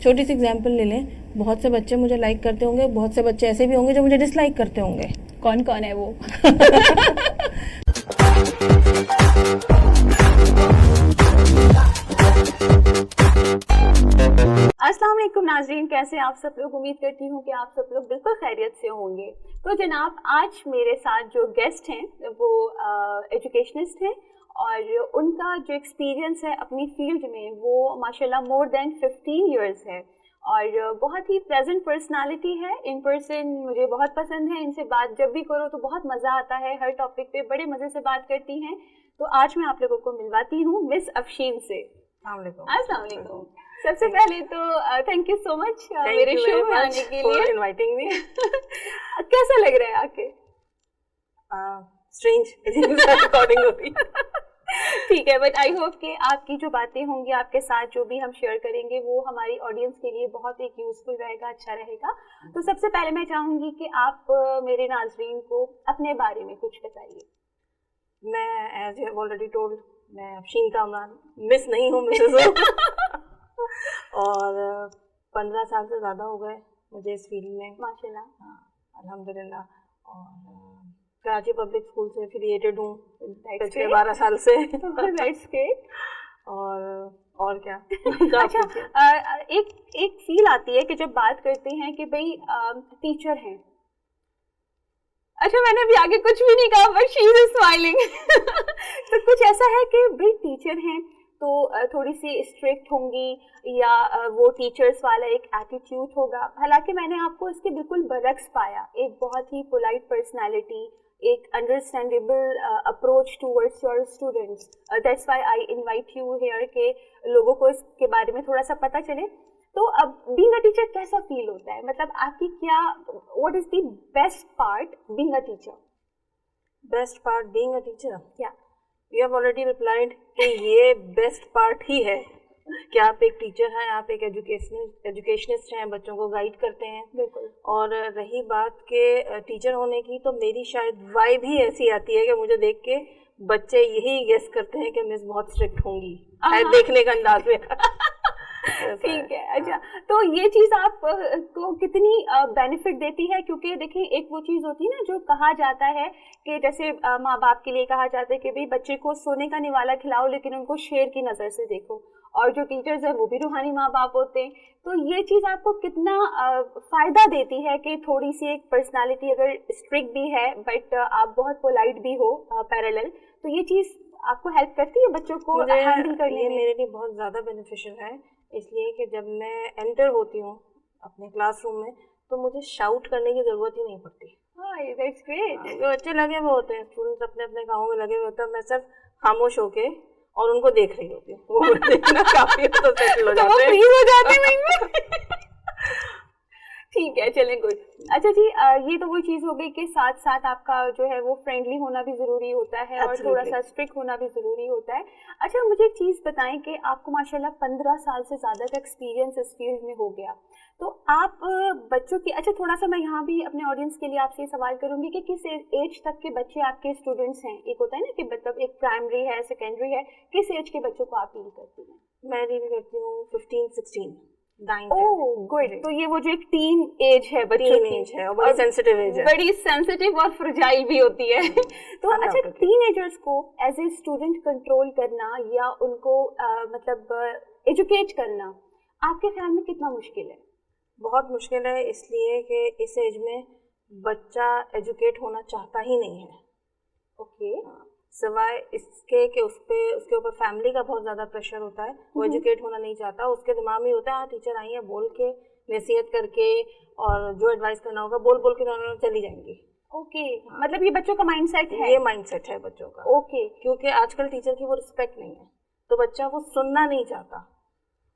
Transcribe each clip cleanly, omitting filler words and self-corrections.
छोटी सी एग्जांपल ले लें, बहुत से बच्चे मुझे लाइक करते होंगे, बहुत से बच्चे ऐसे भी होंगे जो मुझे डिसलाइक करते होंगे। कौन कौन है वो? अस्सलाम वालेकुम नाज़रीन, कैसे आप सब लोग? उम्मीद करती हूँ कि आप सब लोग बिल्कुल खैरियत से होंगे। तो जनाब, आज मेरे साथ जो गेस्ट हैं वो एजुकेशनिस्ट हैं और उनका जो एक्सपीरियंस है अपनी फील्ड में वो माशाल्लाह मोर देन 15 इयर्स है और बहुत ही प्लेजेंट पर्सनालिटी है। इन पर्सन मुझे बहुत पसंद है, इनसे बात जब भी करो तो बहुत मज़ा आता है, हर टॉपिक पे बड़े मज़े से बात करती हैं। तो आज मैं आप लोगों को मिलवाती हूँ मिस अफशीन से। अस्सलाम वालेकुम। सबसे पहले तो थैंक यू सो मच मेरे शो में आने के लिए, इनवाइटिंग मी। कैसा लग रहा है आके? स्ट्रेंज रिकॉर्डिंग होती। ठीक है, बट आई होप कि आपकी जो बातें होंगी, आपके साथ जो भी हम शेयर करेंगे वो हमारी ऑडियंस के लिए बहुत एक यूजफुल रहेगा, अच्छा रहेगा। तो सबसे पहले मैं चाहूंगी कि आप मेरे नाजरीन को अपने बारे में कुछ बताइए। मैं एज यू ऑलरेडी टोल्ड, मैं अफशीन कामरान मिस नहीं हूँ, मिसेस हूँ। और 15 साल से ज़्यादा हो गए मुझे इस फील्ड में माशाल्लाह। अल्हम्दुलिल्लाह। और कराची पब्लिक स्कूल से एफिलिएटेड हूँ पिछले 12 साल से। That's great। और क्या? अच्छा, एक फील आती है कि जब बात करते हैं कि भाई टीचर हैं। अच्छा, मैंने अभी आगे कुछ भी नहीं कहा बट शी इज स्माइलिंग। तो कुछ ऐसा है कि भाई टीचर हैं तो थोड़ी सी स्ट्रिक्ट होंगी या वो टीचर्स वाला एक एटीट्यूड होगा। हालांकि मैंने आपको इसके बिल्कुल बरक्स पाया, एक बहुत ही पोलाइट पर्सनालिटी, एक understandable approach towards your students. That's why I invite you here के लोगों को इसके बारे में थोड़ा सा पता चले। तो अब बीइंग अ टीचर कैसा फील होता है? मतलब आपकी क्या, what is the best part being a teacher? Best part being a teacher? या यू हैव ऑलरेडी रिप्लाइड कि ये बेस्ट पार्ट ही है कि आप एक टीचर हैं, आप एक एजुकेशनिस्ट हैं, बच्चों को गाइड करते हैं। बिल्कुल। और रही बात के टीचर होने की, तो मेरी शायद वाइब ही ऐसी आती है कि मुझे देख के बच्चे यही गेस करते हैं कि मिस बहुत स्ट्रिक्ट होंगी, शायद देखने का अंदाज में। ठीक है। अच्छा, तो ये चीज आप को कितनी बेनिफिट देती है? क्योंकि देखिए, एक वो चीज होती है ना जो कहा जाता है कि जैसे माँ बाप के लिए कहा जाता है कि भाई बच्चे को सोने का निवाला खिलाओ लेकिन उनको शेर की नजर से देखो, और जो टीचर्स है वो भी रूहानी माँ बाप होते हैं। तो ये चीज आपको कितना फायदा देती है कि थोड़ी सी एक पर्सनालिटी अगर स्ट्रिक्ट भी है बट आप बहुत पोलाइट भी हो पैरेलल, तो ये चीज आपको हेल्प करती है बच्चों को हैंडल करने में? मेरे लिए बहुत ज़्यादा बेनिफिशियल है, इसलिए कि जब मैं एंटर होती हूँ अपने क्लासरूम में तो मुझे शाउट करने की ज़रूरत ही नहीं पड़ती। That's great. जो बच्चे लगे हुए होते हैं, स्टूडेंट्स अपने अपने कामों में लगे हुए होते हैं, मैं सिर्फ खामोश होके और उनको देख रही होती हूँ। वो देखना काफ़ी तो सेटल हो जाते हैं। ठीक है, चलें, गुड। अच्छा जी, ये तो वो चीज़ हो गई कि साथ साथ आपका जो है वो फ्रेंडली होना भी ज़रूरी होता है और थोड़ा सा स्ट्रिक्ट होना भी ज़रूरी होता है। अच्छा, मुझे एक चीज़ बताएं कि आपको माशाल्लाह 15 साल से ज़्यादा का एक्सपीरियंस इस फील्ड में हो गया, तो आप बच्चों की, अच्छा थोड़ा सा मैं यहाँ भी अपने ऑडियंस के लिए आपसे सवाल करूँगी कि किस एज तक के बच्चे आपके स्टूडेंट्स हैं? एक होता है ना कि मतलब एक प्राइमरी है, सेकेंडरी है, किस एज के बच्चों को आप डील करती हैं? मैं डील करती हूँ 15-16। Oh good. तो ये वो जो एक टीन एज है बच्चों की, एज है और बड़ी सेंसिटिव एज है, बड़ी सेंसिटिव और फ्रजाइल भी होती है। तो अच्छा, टीनेजर्स को एज ए स्टूडेंट कंट्रोल करना या उनको मतलब एजुकेट करना आपके ख्याल में कितना मुश्किल है? बहुत मुश्किल है, इसलिए कि इस एज में बच्चा एजुकेट होना चाहता ही नहीं है। ओके। सिवाय इसके कि उसके ऊपर फैमिली का बहुत ज़्यादा प्रेशर होता है, वो एजुकेट होना नहीं चाहता। उसके दिमाग में होता है हाँ टीचर आई है, बोल के नसीहत करके और जो एडवाइस करना होगा बोल के दोनों चली जाएंगी। ओके। मतलब ये बच्चों का माइंडसेट है? ये माइंडसेट है बच्चों का। ओके। क्योंकि आजकल टीचर की वो रिस्पेक्ट नहीं है, तो बच्चा वो सुनना नहीं चाहता,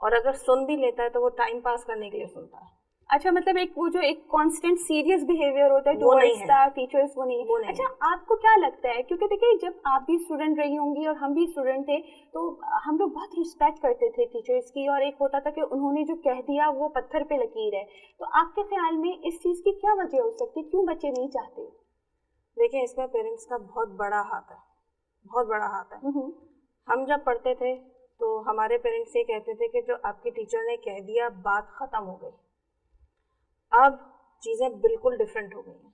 और अगर सुन भी लेता है तो वो टाइम पास करने के लिए सुनता है। अच्छा, मतलब एक वो जो एक कांस्टेंट सीरियस बिहेवियर होता है टुवर्ड्स द टीचर्स, वो नहीं है। अच्छा, आपको क्या लगता है, क्योंकि देखिए जब आप भी स्टूडेंट रही होंगी और हम भी स्टूडेंट थे, तो हम लोग बहुत रिस्पेक्ट करते थे टीचर्स की, और एक होता था कि उन्होंने जो कह दिया वो पत्थर पे लकीर है। तो आपके ख्याल में इस चीज़ की क्या वजह हो सकती है, क्यों बच्चे नहीं चाहते? देखिए, इसमें पेरेंट्स का बहुत बड़ा हाथ है, बहुत बड़ा हाथ है। हम जब पढ़ते थे तो हमारे पेरेंट्स ये कहते थे कि जो आपकी टीचर ने कह दिया बात ख़त्म हो गई। अब चीज़ें बिल्कुल डिफरेंट हो गई हैं।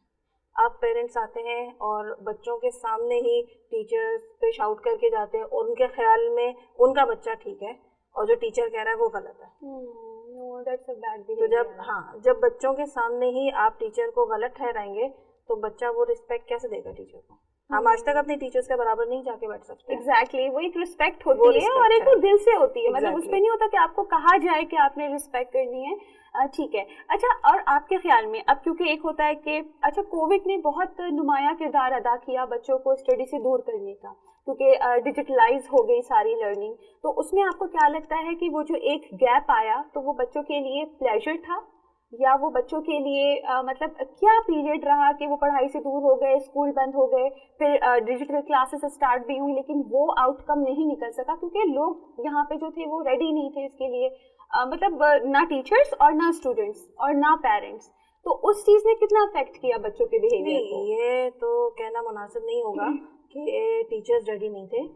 अब पेरेंट्स आते हैं और बच्चों के सामने ही टीचर्स पे शाउट करके जाते हैं और उनके ख्याल में उनका बच्चा ठीक है और जो टीचर कह रहा है वो गलत है। No, that's a bad तो behavior. जब बच्चों के सामने ही आप टीचर को गलत ठहराएंगे तो बच्चा वो रिस्पेक्ट कैसे देगा टीचर को? हम आज तक अपनी टीचर्स के बराबर नहीं जाके बैठ सकते। एग्जैक्टली वो एक रिस्पेक्ट वो होती है respect और एक वो है। दिल से होती है, मतलब Exactly. उसमें नहीं होता कि आपको कहा जाए कि आपने रिस्पेक्ट करनी है। ठीक है। अच्छा, और आपके ख्याल में अब क्योंकि एक होता है कि अच्छा कोविड ने बहुत नुमाया किरदार अदा किया बच्चों को स्टडी से दूर करने का, क्योंकि डिजिटलाइज हो गई सारी लर्निंग, तो उसमें आपको क्या लगता है कि वो जो एक गैप आया तो वो बच्चों के लिए प्लेजर था या वो बच्चों के लिए मतलब क्या पीरियड रहा कि वो पढ़ाई से दूर हो गए, स्कूल बंद हो गए, फिर डिजिटल क्लासेस स्टार्ट भी हुई, लेकिन वो आउटकम नहीं निकल सका क्योंकि लोग यहाँ पे जो थे वो रेडी नहीं थे इसके लिए, मतलब ना टीचर्स और ना स्टूडेंट्स और ना पेरेंट्स। तो उस चीज़ ने कितना अफेक्ट किया बच्चों के बिहेवियर को? ये तो कहना मुनासिब नहीं होगा कि टीचर्स रेडी नहीं थे।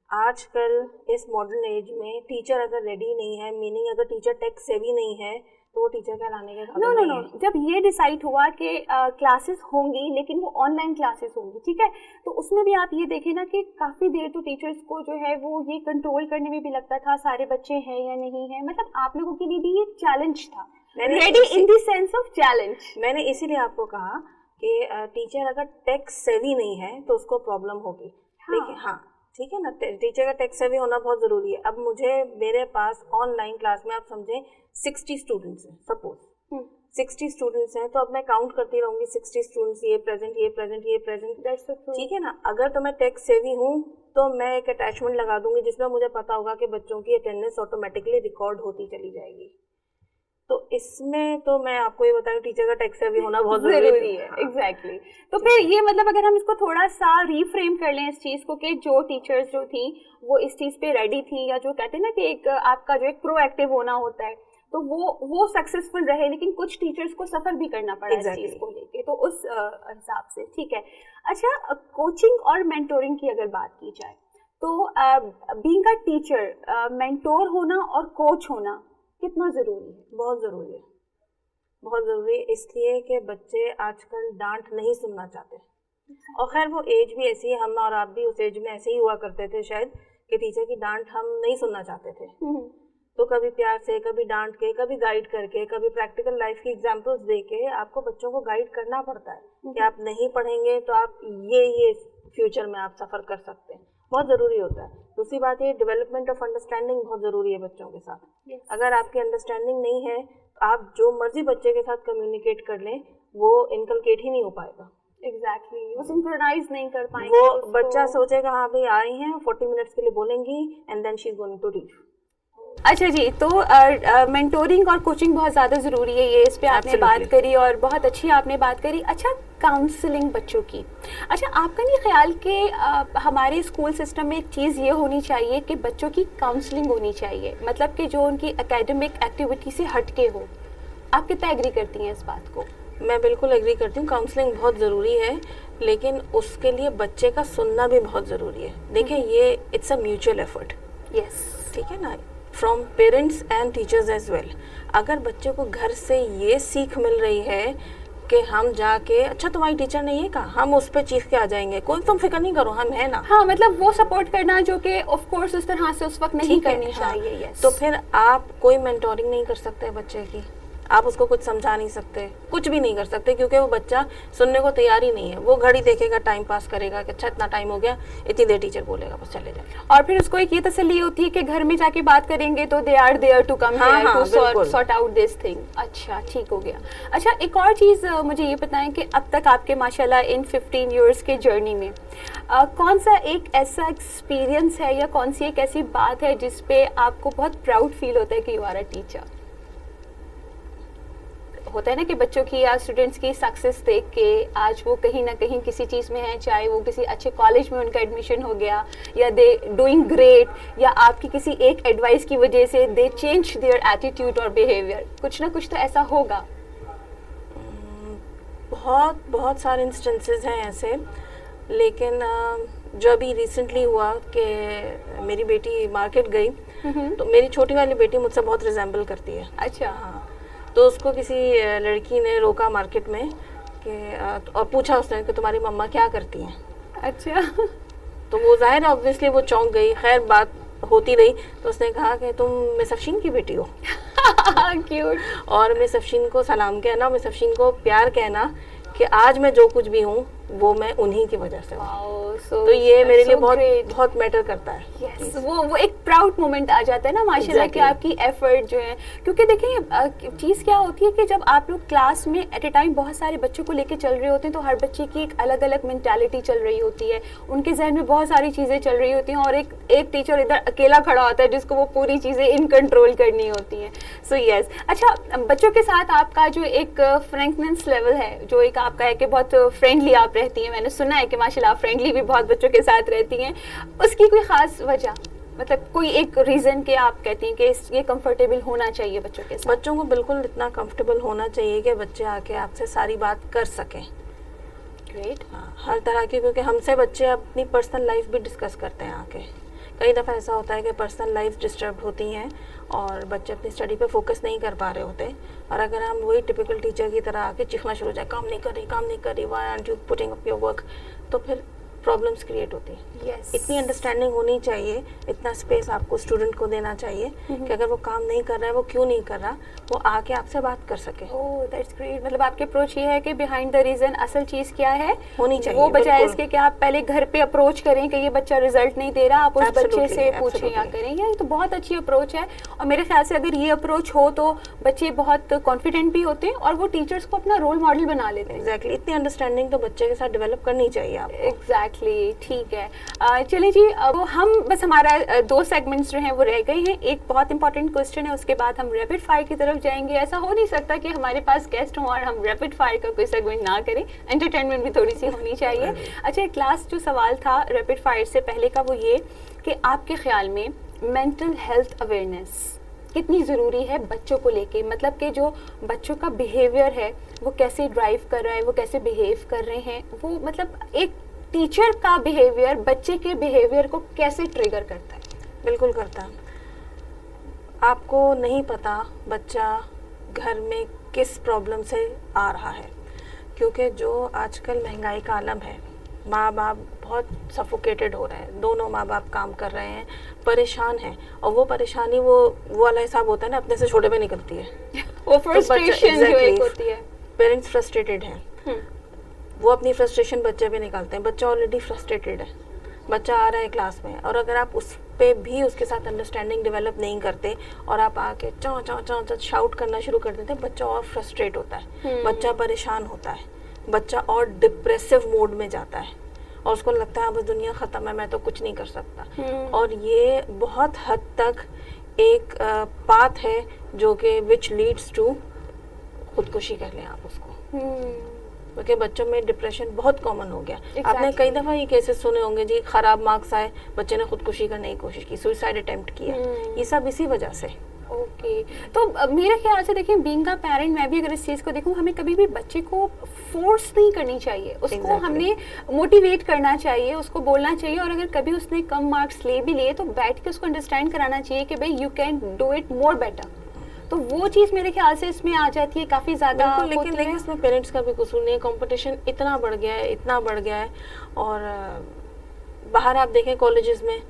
आजकल इस मॉडर्न एज में टीचर अगर रेडी नहीं है, मीनिंग अगर टीचर टेक सेवी नहीं है, तो वो टीचर कहलाने के काबिल नहीं है। जब ये डिसाइड हुआ कि क्लासेस होंगी लेकिन वो ऑनलाइन क्लासेस होंगी, ठीक है, तो उसमें भी आप ये देखें ना कि काफी देर तो टीचर्स को जो है वो ये कंट्रोल करने में भी लगता था सारे बच्चे हैं या नहीं है, मतलब आप लोगों के लिए भी ये चैलेंज था, ready in the sense of challenge. मैंने इसीलिए आपको कहा कि टीचर अगर टेक सेवी नहीं है तो उसको प्रॉब्लम होगी। देखिए ठीक है ना, टीचर का टेक सेवी होना बहुत ज़रूरी है। अब मेरे पास ऑनलाइन क्लास में आप समझें 60 स्टूडेंट्स हैं, सपोज 60 स्टूडेंट्स हैं, तो अब मैं काउंट करती रहूँगी 60 स्टूडेंट्स, ये प्रेजेंट ये प्रेजेंट ये प्रेजेंट, ठीक है ना। अगर तो मैं टेक सेवी हूँ तो मैं एक अटैचमेंट लगा दूंगी जिसमें मुझे पता होगा कि बच्चों की अटेंडेंस ऑटोमेटिकली रिकॉर्ड होती चली जाएगी। तो इसमें तो मैं आपको ये बताऊं टीचर का टेक सेवी होना बहुत जरूरी है। एग्जैक्टली। तो फिर ये मतलब अगर हम इसको थोड़ा सा रीफ्रेम कर लें इस चीज को कि जो टीचर्स जो थी वो इस चीज पे रेडी थी, या जो कहते हैं ना कि एक आपका जो एक प्रोएक्टिव होना होता है, तो वो सक्सेसफुल रहे, लेकिन कुछ टीचर्स को सफर भी करना पड़ा इस चीज को लेके, तो उस हिसाब से ठीक है। अच्छा, कोचिंग और मेंटोरिंग की अगर बात की जाए तो बीइंग अ टीचर मेंटोर होना और कोच होना कितना जरूरी है? बहुत ज़रूरी है, बहुत ज़रूरी है, इसलिए कि बच्चे आजकल डांट नहीं सुनना चाहते। और खैर वो एज भी ऐसी है, हम और आप भी उस एज में ऐसे ही हुआ करते थे शायद, कि टीचर की डांट हम नहीं सुनना चाहते थे। तो कभी प्यार से, कभी डांट के, कभी गाइड करके, कभी प्रैक्टिकल लाइफ की एग्जांपल्स दे के आपको बच्चों को गाइड करना पड़ता है कि आप नहीं पढ़ेंगे तो आप ये फ्यूचर में आप सफ़र कर सकते हैं, बहुत ज़रूरी होता है। दूसरी बात ये डेवलपमेंट ऑफ अंडरस्टैंडिंग बहुत ज़रूरी है बच्चों के साथ। अगर आपकी अंडरस्टैंडिंग नहीं है तो आप जो मर्जी बच्चे के साथ कम्युनिकेट कर लें वो इनकलकेट ही नहीं हो पाएगा। एग्जैक्टली, वो सिंक्रोनाइज नहीं कर पाएंगे। वो बच्चा सोचेगा हाँ भाई आए हैं 40 मिनट्स के लिए बोलेंगी and then she is going to leave. अच्छा जी, तो मेंटोरिंग और कोचिंग बहुत ज़्यादा ज़रूरी है, ये इस पे आपने बात करी और बहुत अच्छी आपने बात करी। अच्छा, काउंसलिंग बच्चों की, अच्छा आपका नहीं ख्याल कि हमारे स्कूल सिस्टम में एक चीज़ ये होनी चाहिए कि बच्चों की काउंसलिंग होनी चाहिए, मतलब कि जो उनकी एकेडमिक एक्टिविटी से हटके हो? आप कितना एग्री करती हैं इस बात को? मैं बिल्कुल एग्री करती हूँ, काउंसलिंग बहुत ज़रूरी है, लेकिन उसके लिए बच्चे का सुनना भी बहुत ज़रूरी है। देखिए ये it's a mutual effort, yes, ठीक है ना, from parents and teachers as well. अगर बच्चे को घर से ये सीख मिल रही है कि हम जाके अच्छा तुम्हारी टीचर ने ये कहा, हम उस पर चीख के आ जाएंगे, कोई तुम फिक्र नहीं करो हम है ना, हाँ, मतलब वो सपोर्ट करना जो कि ऑफ कोर्स उस तरह से उस वक्त नहीं करनी चाहिए। यस, तो फिर आप कोई मेंटोरिंग नहीं कर सकते बच्चे की, आप उसको कुछ समझा नहीं सकते, कुछ भी नहीं कर सकते, क्योंकि वो बच्चा सुनने को तैयार ही नहीं है। वो घड़ी देखेगा, टाइम पास करेगा कि अच्छा इतना टाइम हो गया, इतनी देर टीचर बोलेगा, बस चले जाए। और फिर उसको एक ये तसल्ली होती है कि घर में जाके बात करेंगे तो they are there to come here to sort out this thing. अच्छा, ठीक हो गया। अच्छा, एक और चीज़ मुझे ये बताएं कि अब तक आपके माशाल्लाह इन 15 ईयर्स के जर्नी में कौन सा एक ऐसा एक्सपीरियंस है या कौन सी एक ऐसी बात है जिस पे आपको बहुत प्राउड फील होता है कि यू आर अ टीचर? होता है ना कि बच्चों की या स्टूडेंट्स की सक्सेस देख के आज वो कहीं ना कहीं किसी चीज़ में है, चाहे वो किसी अच्छे कॉलेज में उनका एडमिशन हो गया या दे डूइंग ग्रेट, या आपकी किसी एक एडवाइस की वजह से दे चेंज देयर एटीट्यूड और बिहेवियर, कुछ ना कुछ तो ऐसा होगा। बहुत सारे इंस्टेंसेस हैं ऐसे, लेकिन जो अभी रिसेंटली हुआ कि मेरी बेटी मार्केट गई तो मेरी छोटी वाली बेटी मुझसे बहुत रिजेंबल करती है। अच्छा। हाँ, तो उसको किसी लड़की ने रोका मार्केट में कि और पूछा उसने कि तुम्हारी मम्मा क्या करती हैं। अच्छा। तो वो जाहिर है ऑब्वियसली वो चौंक गई। खैर बात होती रही तो उसने कहा कि तुम मिस अफशीन की बेटी हो। क्यूट। और मिस अफशीन को सलाम कहना, मिस अफशीन को प्यार कहना कि आज मैं जो कुछ भी हूँ वो मैं उन्हीं की वजह से हूँ। तो ये मेरे लिए बहुत बहुत मैटर करता है। Yes, वो एक प्राउड मोमेंट आ जाता है ना माशाल्लाह कि आपकी एफर्ट जो है, क्योंकि देखिए चीज़ क्या होती है कि जब आप लोग क्लास में एट ए टाइम बहुत सारे बच्चों को लेके चल रहे होते हैं तो हर बच्चे की एक अलग अलग मेंटालिटी चल रही होती है, उनके जहन में बहुत सारी चीज़ें चल रही होती हैं और एक टीचर इधर अकेला खड़ा होता है जिसको वो पूरी चीज़ें इन कंट्रोल करनी होती हैं। सो यस, अच्छा बच्चों के साथ आपका जो एक फ्रेंकनेस लेवल है, जो एक आपका है कि बहुत फ्रेंडली आप रहती हैं, मैंने सुना है कि माशाल्लाह फ्रेंडली भी बहुत बच्चों के साथ रहती हैं, उसकी कोई ख़ास वजह, मतलब कोई एक रीज़न के आप कहती हैं कि ये कंफर्टेबल होना चाहिए बच्चों के साथ? बच्चों को बिल्कुल इतना कंफर्टेबल होना चाहिए कि बच्चे आके आपसे सारी बात कर सकें। ग्रेट। हाँ, हर तरह की, क्योंकि हमसे बच्चे अपनी पर्सनल लाइफ भी डिस्कस करते हैं आके। कई दफ़ा ऐसा होता है कि पर्सनल लाइफ डिस्टर्ब होती हैं और बच्चे अपनी स्टडी पे फोकस नहीं कर पा रहे होते, और अगर हम वही टिपिकल टीचर की तरह आके चीखना शुरू हो जाए, काम नहीं कर रही, why aren't you putting up your work, तो फिर प्रॉब्लम्स क्रिएट होती हैं। Yes. इतनी अंडरस्टैंडिंग होनी चाहिए, इतना स्पेस आपको स्टूडेंट को देना चाहिए कि अगर वो काम नहीं कर रहा है, वो क्यों नहीं कर रहा, वो आके आपसे बात कर सके। Oh that's great. मतलब आपकी अप्रोच ये है कि बिहाइंड द रीजन असल चीज़ क्या है होनी चाहिए, वो बजाय बिल्कुल। इसके कि आप पहले घर पे अप्रोच करें कि ये बच्चा रिजल्ट नहीं दे रहा, आप उस बच्चे Absolutely, से पूछें या absolutely. करें। ये तो बहुत अच्छी अप्रोच है और मेरे ख्याल से अगर ये अप्रोच हो तो बच्चे बहुत कॉन्फिडेंट भी होते हैं और वो टीचर्स को अपना रोल मॉडल बना लेते हैं। एग्जैक्टली, इतनी अंडरस्टैंडिंग तो बच्चे के साथ डेवलप करनी चाहिए आपको। एग्जैक्टली, ठीक है। चलिए जी, अब हम बस हमारा 2 सेगमेंट्स जो हैं वो रह गए हैं। एक बहुत इंपॉर्टेंट क्वेश्चन है, उसके बाद हम रैपिड फायर की तरफ जाएंगे। ऐसा हो नहीं सकता कि हमारे पास गेस्ट हों और हम रैपिड फायर का कोई सेगमेंट ना करें, एंटरटेनमेंट भी थोड़ी सी होनी चाहिए। अच्छा, क्लास जो सवाल था रैपिड फायर से पहले का वो ये कि आपके ख्याल में मेंटल हेल्थ अवेयरनेस कितनी ज़रूरी है बच्चों को लेके, मतलब कि जो बच्चों का बिहेवियर है वो कैसे ड्राइव कर रहा है, वो कैसे बिहेव कर रहे हैं, वो मतलब एक टीचर का बिहेवियर बच्चे के बिहेवियर को कैसे ट्रिगर करता है? बिल्कुल करता है। आपको नहीं पता बच्चा घर में किस प्रॉब्लम से आ रहा है, क्योंकि जो आजकल महंगाई का आलम है, माँ बाप बहुत सफोकेटेड हो रहे हैं, दोनों माँ बाप काम कर रहे हैं, परेशान हैं, और वो परेशानी वो वाला हिसाब होता है ना, अपने से छोटे में निकलती है। वो फ्रस्ट्रेशन जो एक होती है। पेरेंट्स फ्रस्ट्रेटेड हैं, वो अपनी फ्रस्ट्रेशन बच्चे पे निकालते हैं। बच्चा ऑलरेडी फ्रस्ट्रेटेड है, बच्चा आ रहा है क्लास में, और अगर आप उस पे भी उसके साथ अंडरस्टैंडिंग डेवलप नहीं करते और आप आके चौं चौं चौं चौं शाउट करना शुरू कर देते हैं, बच्चा और फ्रस्ट्रेट होता है, बच्चा परेशान होता है, बच्चा और डिप्रेसिव मोड में जाता है और उसको लगता है बस दुनिया ख़त्म है, मैं तो कुछ नहीं कर सकता। और ये बहुत हद तक एक पाथ है जो कि विच लीड्स टू खुदकुशी कह लें आप उसको, क्योंकि बच्चों में डिप्रेशन बहुत कॉमन हो गया। आपने कई दफ़ा ये केसेस सुने होंगे जी, ख़राब मार्क्स आए, बच्चे ने खुदकुशी करने की कोशिश की, सुसाइड अटेम्प्ट किया, ये सब इसी वजह से। ओके, तो मेरे ख्याल से देखिए, बीइंग अ पेरेंट मैं भी अगर इस चीज़ को देखूं, हमें कभी भी बच्चे को फोर्स नहीं करनी चाहिए, उसको हमने मोटिवेट करना चाहिए, उसको बोलना चाहिए, और अगर कभी उसने कम मार्क्स ले भी लिए तो बैठ के उसको अंडरस्टैंड कराना चाहिए कि भाई you can do it more better. तो वो चीज़ मेरे ख्याल से इसमें आ जाती है काफ़ी ज़्यादा। लेकिन इसमें पेरेंट्स का भी कसूर नहीं है, कंपटीशन इतना बढ़ गया है, इतना बढ़ गया है, और बाहर आप देखें कॉलेजेस में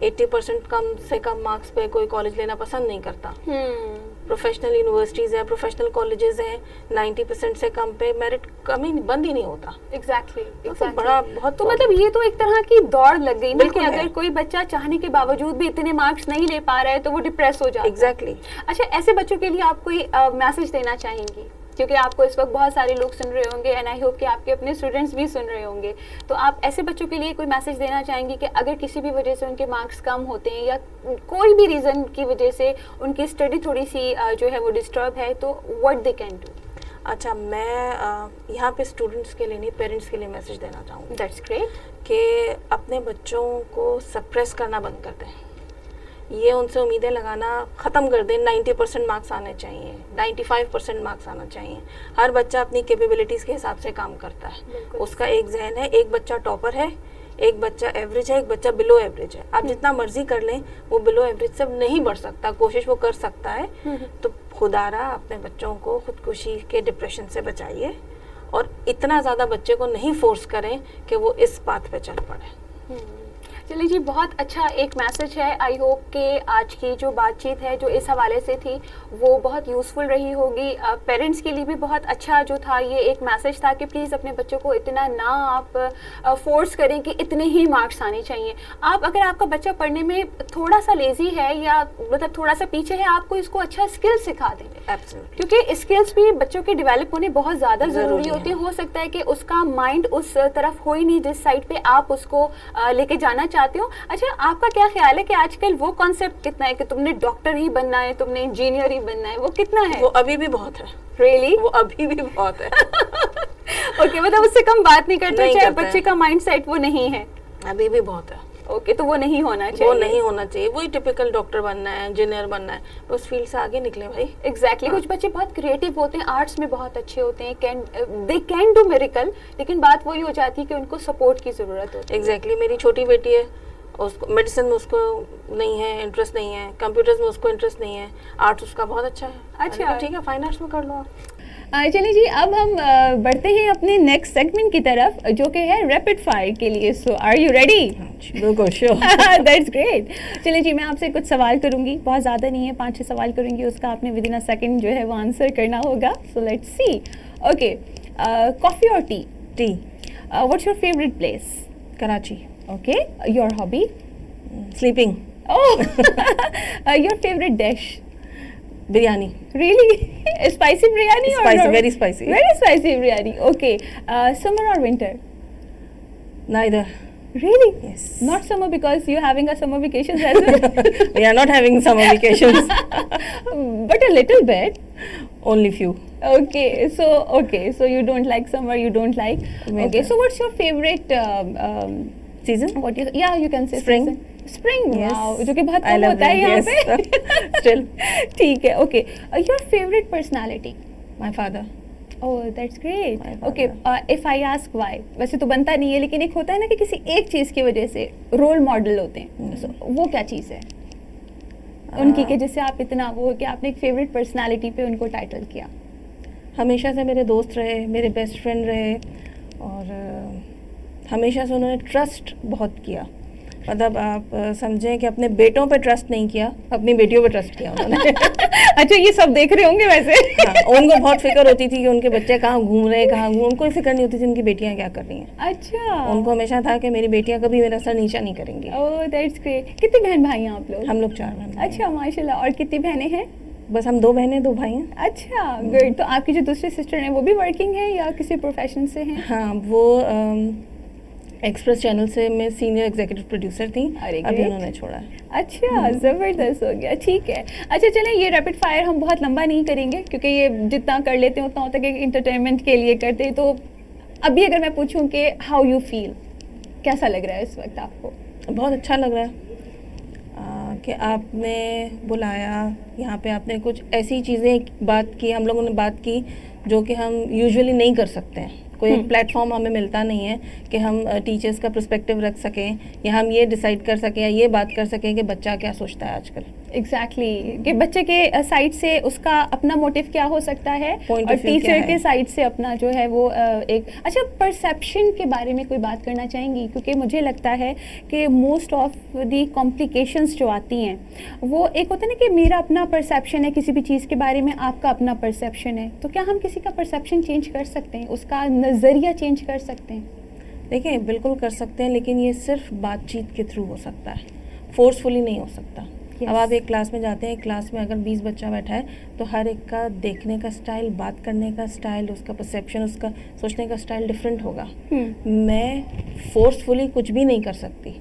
80% कम से कम मार्क्स पे कोई कॉलेज लेना पसंद नहीं करता। प्रोफेशनल यूनिवर्सिटीज़ है, प्रोफेशनल कॉलेजेस हैं, 90% से कम पे मेरिट कमी बंद ही नहीं होता। एग्जैक्टली, तो बड़ा बहुत, तो मतलब ये तो एक तरह की दौड़ लग गई ना कि बिल्कुल अगर कोई बच्चा चाहने के बावजूद भी इतने मार्क्स नहीं ले पा रहा है तो वो डिप्रेस हो जाता है। एग्जैक्टली। अच्छा, ऐसे बच्चों के लिए आप कोई मैसेज देना चाहेंगी, क्योंकि आपको इस वक्त बहुत सारे लोग सुन रहे होंगे एंड आई होप कि आपके अपने स्टूडेंट्स भी सुन रहे होंगे, तो आप ऐसे बच्चों के लिए कोई मैसेज देना चाहेंगी कि अगर किसी भी वजह से उनके मार्क्स कम होते हैं या कोई भी रीज़न की वजह से उनकी स्टडी थोड़ी सी जो है वो डिस्टर्ब है, तो व्हाट दे कैन डू? अच्छा, मैं यहाँ पे स्टूडेंट्स के लिए नहीं, पेरेंट्स के लिए मैसेज देना चाहूँगी। That's great. कि अपने बच्चों को सप्रेस करना बंद कर दें, ये उनसे उम्मीदें लगाना ख़त्म कर दें। 90% मार्क्स आने चाहिए, 95% मार्क्स आना चाहिए। हर बच्चा अपनी कैपेबिलिटीज़ के हिसाब से काम करता है, उसका एक जहन है। एक बच्चा टॉपर है, एक बच्चा एवरेज है, एक बच्चा बिलो एवरेज है। आप जितना मर्जी कर लें, वो बिलो एवरेज से नहीं बढ़ सकता। कोशिश वो कर सकता है। तो खुदारा अपने बच्चों को खुदकुशी के डिप्रेशन से बचाइए और इतना ज़्यादा बच्चे को नहीं फोर्स करें कि वो इस बात पे चल पड़े। चलिए जी, बहुत अच्छा एक मैसेज है। आई होप कि आज की जो बातचीत है जो इस हवाले से थी वो बहुत यूज़फुल रही होगी। पेरेंट्स के लिए भी बहुत अच्छा जो था ये एक मैसेज था कि प्लीज़ अपने बच्चों को इतना ना आप फोर्स करें कि इतने ही मार्क्स आने चाहिए। आप अगर आपका बच्चा पढ़ने में थोड़ा सा लेजी है या मतलब थोड़ा सा पीछे है, आपको इसको अच्छा स्किल सिखा दें। एब्सोल्युटली, क्योंकि स्किल्स भी बच्चों के डेवलप होने बहुत ज़्यादा ज़रूरी ज़रूरी होते हैं। है। हो सकता है कि उसका माइंड उस तरफ हो ही नहीं जिस साइड पे आप उसको लेके जाना चाहते हो। अच्छा, आपका क्या ख्याल है कि आजकल वो कॉन्सेप्ट कितना है कि तुमने डॉक्टर ही बनना है, तुमने इंजीनियर ही बनना है, वो कितना है? वो अभी भी बहुत है। रियली? वो अभी भी बहुत है। ओके, मतलब उससे कम बात नहीं करते, नहीं चाहे करते बच्चे हैं। का माइंडसेट वो नहीं है। अभी भी बहुत है। ओके, तो वो नहीं होना चाहिए। वो नहीं होना चाहिए। वही टिपिकल डॉक्टर बनना है, इंजीनियर बनना है, उस फील्ड से आगे निकले भाई। एग्जैक्टली। कुछ बच्चे बहुत क्रिएटिव होते हैं, आर्ट्स में बहुत अच्छे होते हैं, दे कैन डू मिरेकल, लेकिन बात वही हो जाती है कि उनको सपोर्ट की जरूरत होती है। एग्जैक्टली। मेरी छोटी बेटी है, उसको मेडिसिन में उसको नहीं है, इंटरेस्ट नहीं है, कंप्यूटर्स में उसको इंटरेस्ट नहीं है, आर्ट्स उसका बहुत अच्छा है। अच्छा। मैंने कहा, ठीक है, फाइन आर्ट्स में कर लो आप। चलिए जी, अब हम बढ़ते हैं अपने नेक्स्ट सेगमेंट की तरफ जो कि है रैपिड फायर के लिए। सो आर यू रेडी? बिल्कुल, श्योर। That's great. चलिए जी, मैं आपसे कुछ सवाल करूंगी, बहुत ज़्यादा नहीं है, 5-6 सवाल करूंगी, उसका आपने विद इन अ सेकंड जो है वो आंसर करना होगा। So let's see. Okay, coffee और tea? Tea. What's your favourite place? Karachi. Okay, your hobby? Sleeping. Oh, your favourite dish? Biryani. Really? Spicy biryani or Spicy, not? very spicy. Very spicy biryani. Okay. Summer or winter? Neither. Really? Yes. Not summer because you're having a summer vacation as well. We are not having summer vacations. But a little bit. Only few. Okay. So you don't like summer. You don't like. Winter. Okay. So what's your favorite Season? Yeah, you can say Spring. season. Spring. Yes. Wow. जो कि बहुत I come love होता है rain, यहाँ yes. पे. Still. ठीक है. Okay. Your favorite personality? My father. Oh, that's great. My Okay, if I ask why, वैसे तो बनता नहीं है, लेकिन एक होता है ना कि किसी एक चीज़ की वजह से रोल मॉडल होते हैं। So, वो क्या चीज़ है उनकी कि जिससे आप इतना वो कि आपने एक फेवरेट पर्सनालिटी पे उनको टाइटल किया? हमेशा से मेरे दोस्त रहे, मेरे बेस्ट फ्रेंड रहे और हमेशा से उन्होंने ट्रस्ट बहुत किया। मतलब आप समझें कि अपने बेटों पे ट्रस्ट नहीं किया, अपनी बेटियों पे ट्रस्ट किया उन्होंने। अच्छा, ये सब देख रहे होंगे वैसे। हाँ, उनको बहुत फिक्र होती थी कि उनके बच्चे कहाँ घूम रहे हैं, कहाँ घूम, उनको फिक्र नहीं होती थी उनकी बेटियाँ क्या कर रही हैं। अच्छा। उनको हमेशा था कि मेरी बेटियाँ कभी मेरा सर नीचा नहीं करेंगी। ओह, दैट्स ग्रेट। कितने बहन भाई हैं आप लोग? हम लोग 4 बहन। अच्छा, माशाल्लाह। और कितनी बहनें हैं? बस हम 2 बहनें 2 भाई हैं। अच्छा, गुड। तो आपकी जो दूसरी सिस्टर हैं वो भी वर्किंग है या किसी प्रोफेशन से हैं? हाँ, वो एक्सप्रेस चैनल से मैं सीनियर एग्जीक्यूटिव प्रोड्यूसर थी, अरे अभी great. उन्होंने छोड़ा है। अच्छा, ज़बरदस्त हो गया। ठीक है। अच्छा, चलें, ये रैपिड फायर हम बहुत लंबा नहीं करेंगे क्योंकि ये जितना कर लेते हैं उतना होता है कि एंटरटेनमेंट के लिए करते हैं। तो अभी अगर मैं पूछूं कि हाउ यू फील, कैसा लग रहा है इस वक्त आपको? बहुत अच्छा लग रहा है कि आपने बुलाया यहाँ पे, आपने कुछ ऐसी चीज़ें बात की, हम लोगों ने बात की जो कि हम यूजुअली नहीं कर सकते हैं। कोई एक प्लेटफॉर्म हमें मिलता नहीं है कि हम टीचर्स का पर्सपेक्टिव रख सकें या हम ये डिसाइड कर सकें या ये बात कर सकें कि बच्चा क्या सोचता है आजकल। एग्जैक्टली कि बच्चे के साइड से उसका अपना मोटिव क्या हो सकता है Point और of view क्या टीचर के है। साइड से अपना जो है वो एक अच्छा परसेप्शन के बारे में कोई बात करना चाहेंगी? क्योंकि मुझे लगता है कि मोस्ट ऑफ दी कॉम्प्लिकेशंस जो आती हैं वो एक होता है ना कि मेरा अपना परसेप्शन है किसी भी चीज़ के बारे में, आपका अपना परसेप्शन है, तो क्या हम किसी का परसेप्शन चेंज कर सकते हैं, उसका नज़रिया चेंज कर सकते हैं? देखिए, बिल्कुल कर सकते हैं, लेकिन ये सिर्फ बातचीत के थ्रू हो सकता है, फोर्सफुली नहीं हो सकता। अब आप एक क्लास में जाते हैं, एक क्लास में अगर 20 बच्चा बैठा है तो हर एक का देखने का स्टाइल, बात करने का स्टाइल, उसका परसेप्शन, उसका सोचने का स्टाइल डिफरेंट होगा। मैं फोर्सफुली कुछ भी नहीं कर सकती।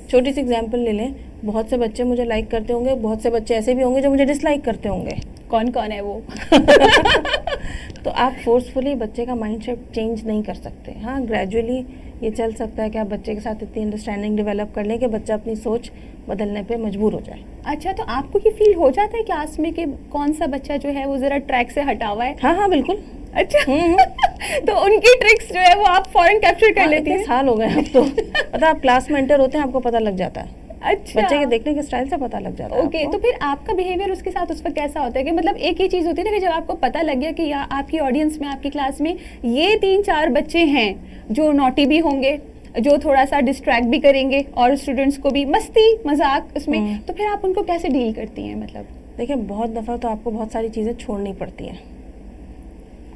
छोटी सी एग्जांपल ले लें, बहुत से बच्चे मुझे लाइक करते होंगे, बहुत से बच्चे ऐसे भी होंगे जो मुझे डिसलाइक करते होंगे। कौन कौन है वो? तो आप फोर्सफुली बच्चे का माइंडसेट चेंज नहीं कर सकते। हाँ, ग्रेजुअली ये चल सकता है कि आप बच्चे के साथ इतनी अंडरस्टैंडिंग डेवलप कर लें कि बच्चा अपनी सोच बदलने पे मजबूर हो जाए। अच्छा, तो आपको ये फील हो जाता है क्लास में कि कौन सा बच्चा जो है वो ज़रा ट्रैक से हटा हुआ है? हाँ हाँ, बिल्कुल। अच्छा तो उनकी ट्रिक्स जो है वो आप फौरन कैप्चर कर लेती इतने हैं? साल हो गए अब तो पता, आप क्लास में एंटर होते हैं आपको पता लग जाता है, अच्छा, बच्चे के देखने के स्टाइल से पता लग जाता है ओके। तो फिर आपका बिहेवियर उसके साथ उस वक्त कैसा होता है कि मतलब एक ही चीज़ होती है ना कि जब आपको पता लग गया कि या आपकी ऑडियंस में, आपकी क्लास में ये 3-4 बच्चे हैं जो नॉटी भी होंगे, जो थोड़ा सा डिस्ट्रैक्ट भी करेंगे और स्टूडेंट्स को भी मस्ती मजाक उसमें, तो फिर आप उनको कैसे डील करती हैं? मतलब देखिए बहुत दफ़ा तो आपको बहुत सारी चीज़ें छोड़नी पड़ती हैं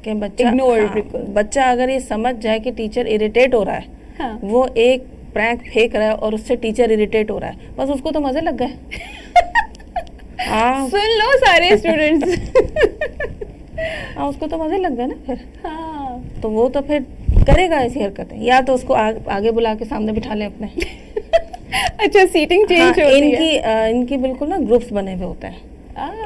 कि बच्चा Ignore, बिल्कुल। बच्चा अगर ये समझ जाए कि टीचर इरिटेट हो रहा है, हाँ, वो एक प्रैंक फेंक रहा है और उससे टीचर इरिटेट हो रहा है, बस उसको तो मज़े लग गए। हाँ सुन लो सारे स्टूडेंट्स। हाँ, उसको तो मज़े लग गए ना फिर, हाँ, तो वो तो फिर करेगा ऐसी हरकतें, या तो उसको आगे बुला के सामने बिठा ले अपने। अच्छा सीटिंग चेंज हाँ, होती है। इनकी बिल्कुल ना ग्रुप्स बने हुए होते हैं,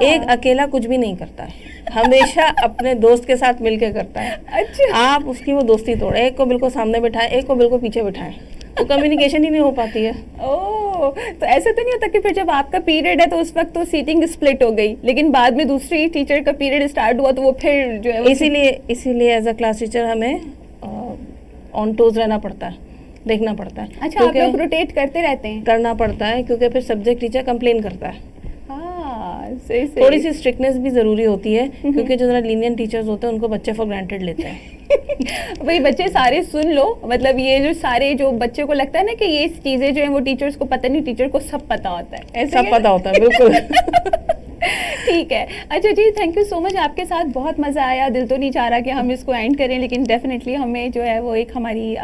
एक आ, अकेला कुछ भी नहीं करता है, हमेशा अपने दोस्त के साथ मिलके करता है। अच्छा, आप उसकी वो दोस्ती तोड़े, एक को बिल्कुल सामने बिठाएं, एक को बिल्कुल पीछे बिठाएं, तो कम्युनिकेशन ही नहीं हो पाती है। ओह, तो ऐसा तो नहीं होता कि फिर जब आपका पीरियड है तो उस वक्त तो सीटिंग स्प्लिट हो गई, लेकिन बाद में दूसरी टीचर का पीरियड स्टार्ट हुआ तो वो फिर जो है वो इसीलिए एज अ क्लास टीचर हमें ऑन टोज रहना पड़ता है, देखना पड़ता है। अच्छा, आप लोग रोटेट करते रहते हैं? करना पड़ता है क्योंकि फिर सब्जेक्ट टीचर कंप्लेन करता है। हाँ, सही सही। थोड़ी सी स्ट्रिक्टनेस भी ज़रूरी होती है क्योंकि जो ज़रा लीनियंट टीचर्स होते हैं उनको बच्चे फॉर ग्रांटेड लेते हैं। भाई बच्चे सारे सुन लो, मतलब ये जो सारे जो बच्चों को लगता है ना कि ये चीजें जो है वो टीचर्स को पता नहीं, टीचर को सब पता होता है, ऐसे सब पता होता है बिल्कुल। ठीक है। अच्छा जी, थैंक यू सो मच, आपके साथ बहुत मज़ा आया। दिल तो नहीं चाह रहा कि हम इसको एंड करें, लेकिन डेफिनेटली हमें जो है वो एक हमारी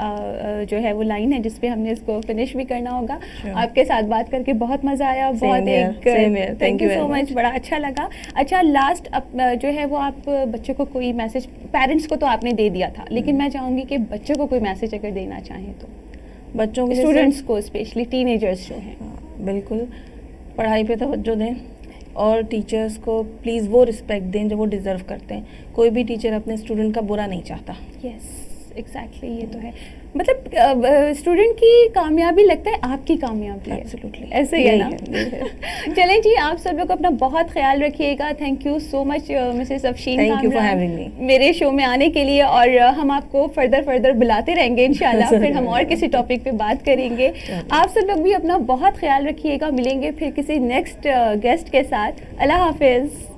जो है वो लाइन है जिस पे हमने इसको फिनिश भी करना होगा। आपके साथ बात करके बहुत मज़ा आया, बहुत एक थैंक यू सो मच, बड़ा अच्छा लगा। अच्छा लास्ट जो है वो आप बच्चों को कोई मैसेज, पेरेंट्स को तो आपने दे दिया था, लेकिन मैं चाहूँगी कि बच्चों को कोई मैसेज अगर देना चाहें तो, बच्चों के स्टूडेंट्स को स्पेशली टीनेजर्स जो हैं। बिल्कुल पढ़ाई पे तवज्जो दें और टीचर्स को प्लीज़ वो रिस्पेक्ट दें जो वो डिज़र्व करते हैं। कोई भी टीचर अपने स्टूडेंट का बुरा नहीं चाहता। यस एग्जैक्टली, ये तो है, मतलब स्टूडेंट की कामयाबी लगता है आपकी कामयाबी है। एब्सोल्युटली, ऐसे ही है ना। चलें जी, आप सब लोग अपना बहुत ख्याल रखिएगा। Thank you so much Mrs Afsheen thank you for Kamran having me मेरे शो में आने के लिए, और हम आपको फर्दर बुलाते रहेंगे इंशाल्लाह। फिर हम और किसी टॉपिक पे बात करेंगे। आप सब लोग भी अपना बहुत ख्याल रखिएगा। मिलेंगे फिर किसी नेक्स्ट गेस्ट के साथ। अल्लाह हाफिज़।